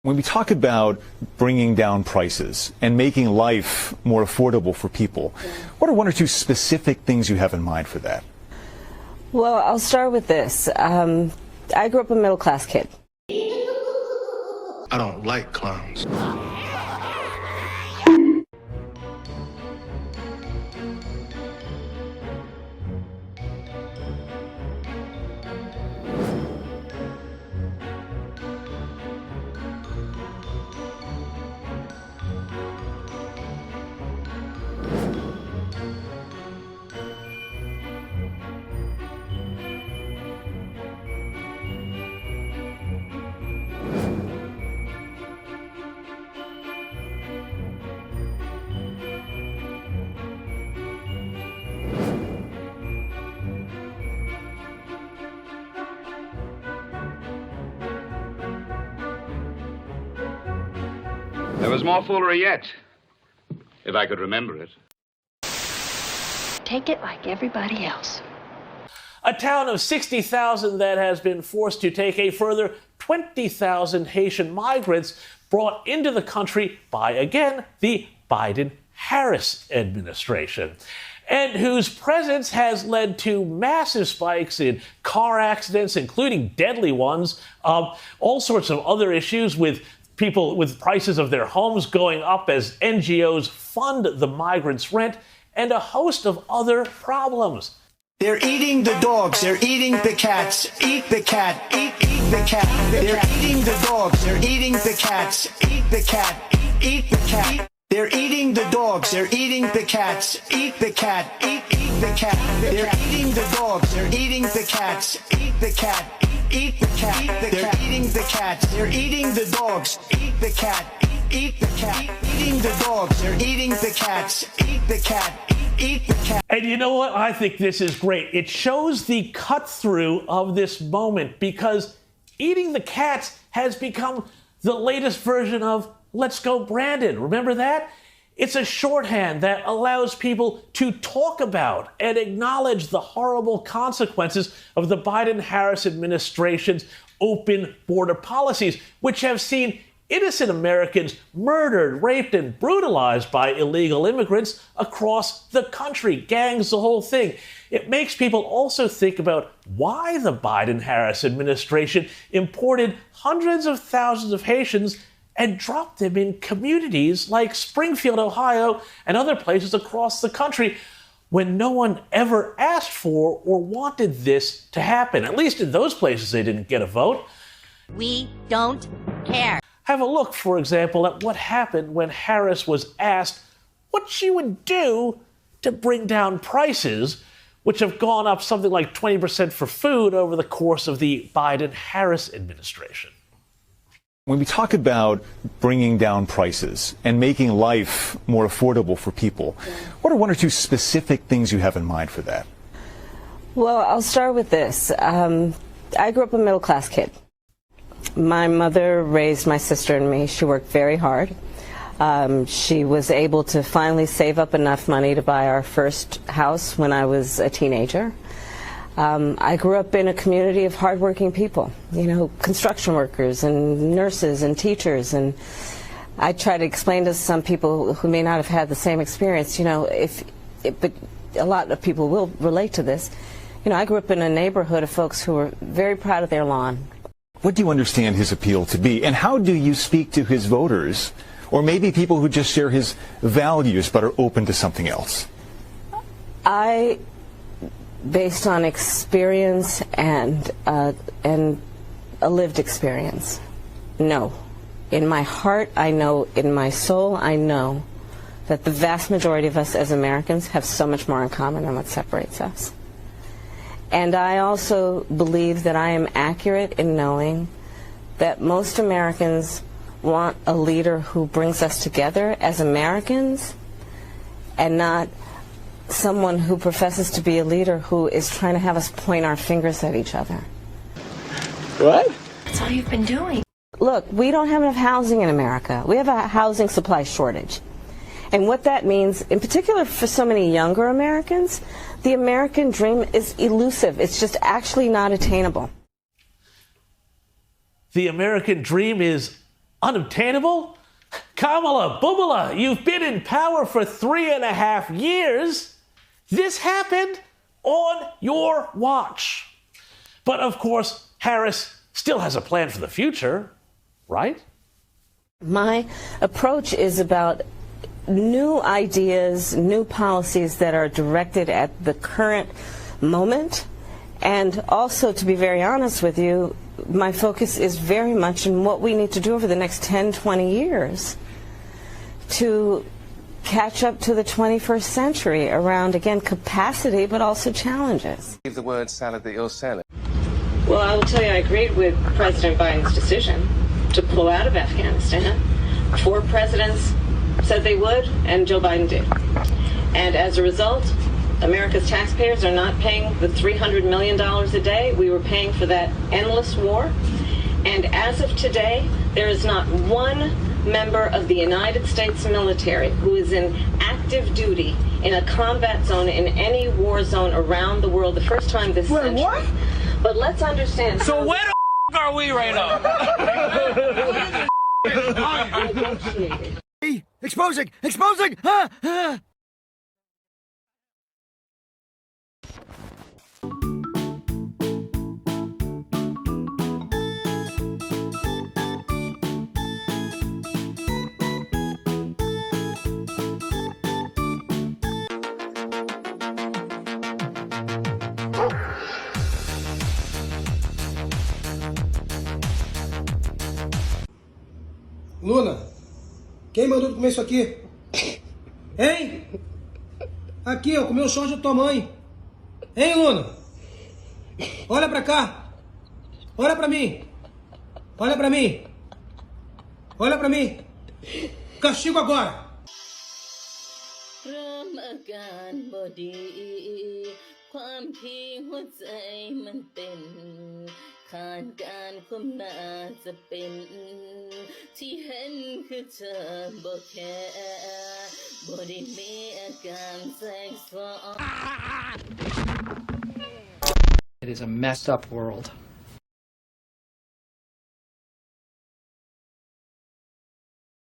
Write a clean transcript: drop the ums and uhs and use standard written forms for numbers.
When we talk about bringing down prices and making life more affordable for people, what are one or two specific things you have in mind for that? Well, I'll start with this. I grew up a middle-class kid. I don't like clowns. There was more foolery yet, if I could remember it. Take it like everybody else. A town of 60,000 that has been forced to take a further 20,000 Haitian migrants brought into the country by, again, the Biden-Harris administration, and whose presence has led to massive spikes in car accidents, including deadly ones, all sorts of other issues with people with prices of their homes going up as NGOs fund the migrants' rent, and a host of other problems. They're eating the dogs, they're eating the cats, eat the cat, eat the cat. They're eating the dogs, they're eating the cats, eat the cat, eat the cat. They're eating the dogs, they're eating the cats, eat the cat, eat the cat. They're eating the dogs, they're eating the cats, eat the cat, eat the cat. They're eating the cats, they're eating the dogs, eat the cat, eat the cat. Eating the dogs, they're eating the cats, eat the cat, eat the cat. And you know what? I think this is great. It shows the cut-through of this moment, because eating the cats has become the latest version of Let's Go Brandon. Remember that? It's a shorthand that allows people to talk about and acknowledge the horrible consequences of the Biden-Harris administration's open border policies, which have seen innocent Americans murdered, raped, and brutalized by illegal immigrants across the country. Gangs, the whole thing. It makes people also think about why the Biden-Harris administration imported hundreds of thousands of Haitians and dropped them in communities like Springfield, Ohio, and other places across the country when no one ever asked for or wanted this to happen. At least in those places, they didn't get a vote. We don't care. Have a look, for example, at what happened when Harris was asked what she would do to bring down prices, which have gone up something like 20% for food over the course of the Biden-Harris administration. When we talk about bringing down prices and making life more affordable for people, what are one or two specific things you have in mind for that? Well, I'll start with this. I grew up a middle-class kid. My mother raised my sister and me. She worked very hard. She was able to finally save up enough money to buy our first house when I was a teenager. I grew up in a community of hardworking people, you know, construction workers and nurses and teachers. And I try to explain to some people who may not have had the same experience, you know, but a lot of people will relate to this. You know, I grew up in a neighborhood of folks who were very proud of their lawn. What do you understand his appeal to be, and how do you speak to his voters, or maybe people who just share his values but are open to something else? Based on experience and a lived experience, no. In my heart, I know, in my soul, I know that the vast majority of us as Americans have so much more in common than what separates us. And I also believe that I am accurate in knowing that most Americans want a leader who brings us together as Americans, and not someone who professes to be a leader who is trying to have us point our fingers at each other. What? That's all you've been doing. Look, we don't have enough housing in America. We have a housing supply shortage. And what that means, in particular for so many younger Americans, the American dream is elusive. It's just actually not attainable. The American dream is unobtainable? Kamala Boomala, you've been in power for 3.5 years. This happened on your watch. But of course, Harris still has a plan for the future, right? My approach is about new ideas, new policies that are directed at the current moment. And also, to be very honest with you, my focus is very much in what we need to do over the next 10, 20 years to catch up to the 21st century around, again, capacity, but also challenges. The word salad that you're selling. Well, I will tell you, I agreed with President Biden's decision to pull out of Afghanistan. 4 presidents said they would, and Joe Biden did. And as a result, America's taxpayers are not paying the $300 million a day we were paying for that endless war. And as of today, there is not one member of the United States military who is in active duty in a combat zone in any war zone around the world the first time this century. What? But let's understand. So where the are we right now? Exposing! Exposing! Ah! Luna, quem mandou tu comer isso aqui? Hein? Aqui, ó, comeu o chão de tua mãe. Hein, Luna? Olha pra cá. Olha pra mim. Olha pra mim. Olha pra mim. Castigo agora. It is a messed up world.